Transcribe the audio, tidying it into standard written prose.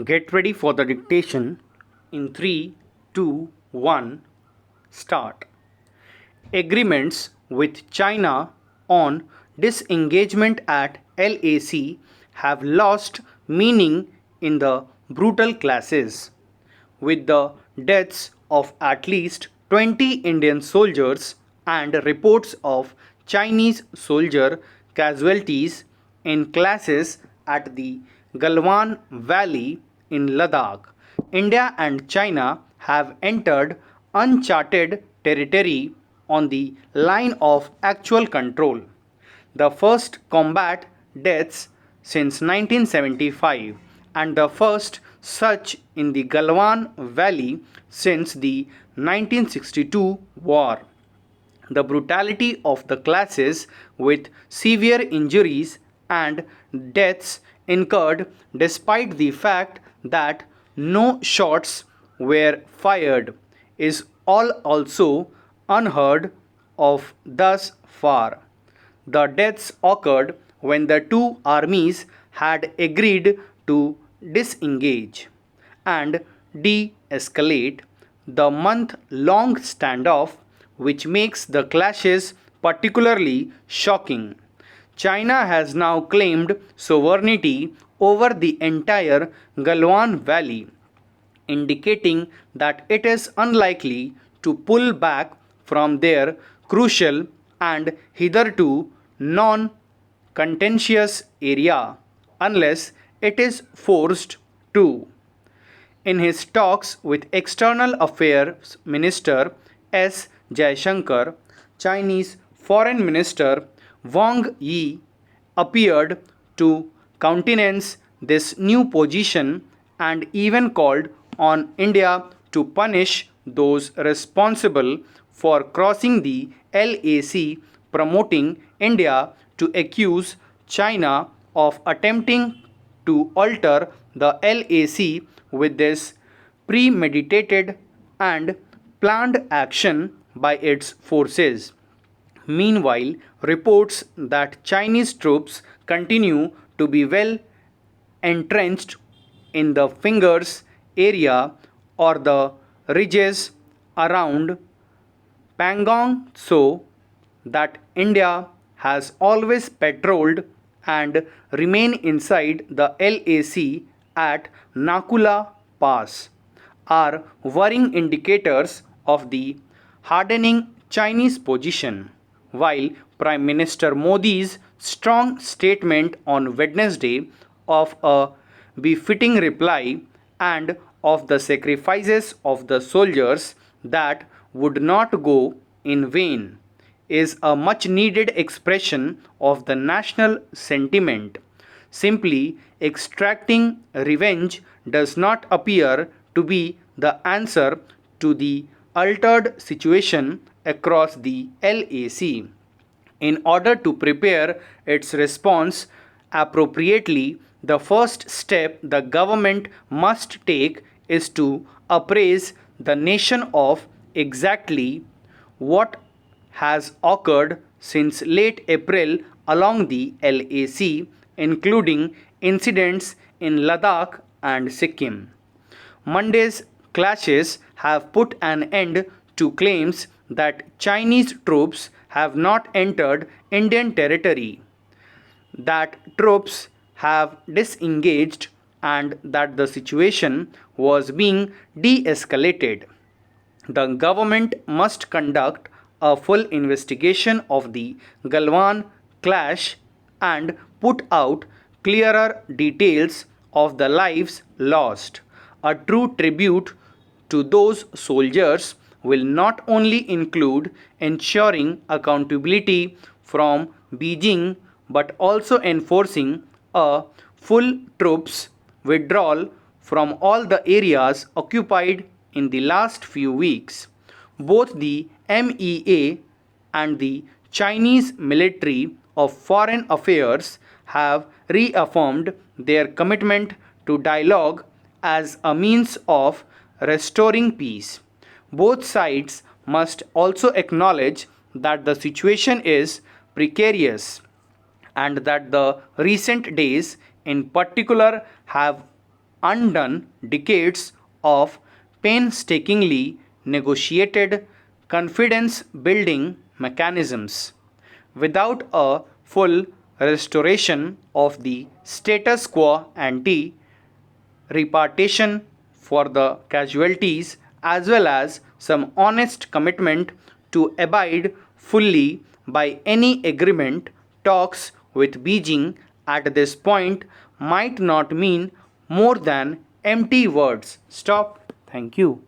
Get ready for the dictation in 3, 2, 1, start. Agreements with China on disengagement at LAC have lost meaning in the brutal clashes, with the deaths of at least 20 Indian soldiers and reports of Chinese soldier casualties in clashes at the Galwan Valley in Ladakh. India and China have entered uncharted territory on the line of actual control. The first combat deaths since 1975 and the first such in the Galwan Valley since the 1962 war. The brutality of the clashes, with severe injuries and deaths incurred despite the fact that no shots were fired, is all also unheard of thus far. The deaths occurred when the two armies had agreed to disengage and de escalate the month long standoff, which makes the clashes particularly shocking. China has now claimed sovereignty over the entire Galwan Valley, indicating that it is unlikely to pull back from their crucial and hitherto non contentious area unless it is forced to. In his talks with External Affairs Minister S. Jaishankar, Chinese Foreign Minister Wang Yi appeared to countenance this new position and even called on India to punish those responsible for crossing the LAC, promoting India to accuse China of attempting to alter the LAC with this premeditated and planned action by its forces. Meanwhile, reports that Chinese troops continue to be well entrenched in the fingers area or the ridges around Pangong, so that India has always patrolled and remain inside the LAC at Nakula Pass, are worrying indicators of the hardening Chinese position. While Prime Minister Modi's strong statement on Wednesday of a befitting reply and of the sacrifices of the soldiers that would not go in vain is a much needed expression of the national sentiment. Simply extracting revenge does not appear to be the answer to the altered situation across the LAC. In order to prepare its response appropriately, the first step the government must take is to appraise the nation of exactly what has occurred since late April along the LAC, including incidents in Ladakh and Sikkim. Monday's clashes have put an end to claims that Chinese troops have not entered Indian territory, that troops have disengaged, and that the situation was being de escalated. The government must conduct a full investigation of the Galwan clash and put out clearer details of the lives lost. A true tribute to those soldiers will not only include ensuring accountability from Beijing but also enforcing a full troops withdrawal from all the areas occupied in the last few weeks. Both the MEA and the Chinese Military of Foreign Affairs have reaffirmed their commitment to dialogue as a means of restoring peace. Both sides must also acknowledge that the situation is precarious and that the recent days in particular have undone decades of painstakingly negotiated confidence building mechanisms. Without a full restoration of the status quo ante, repartition for the casualties, as well as some honest commitment to abide fully by any agreement, talks with Beijing at this point might not mean more than empty words. Stop. Thank you.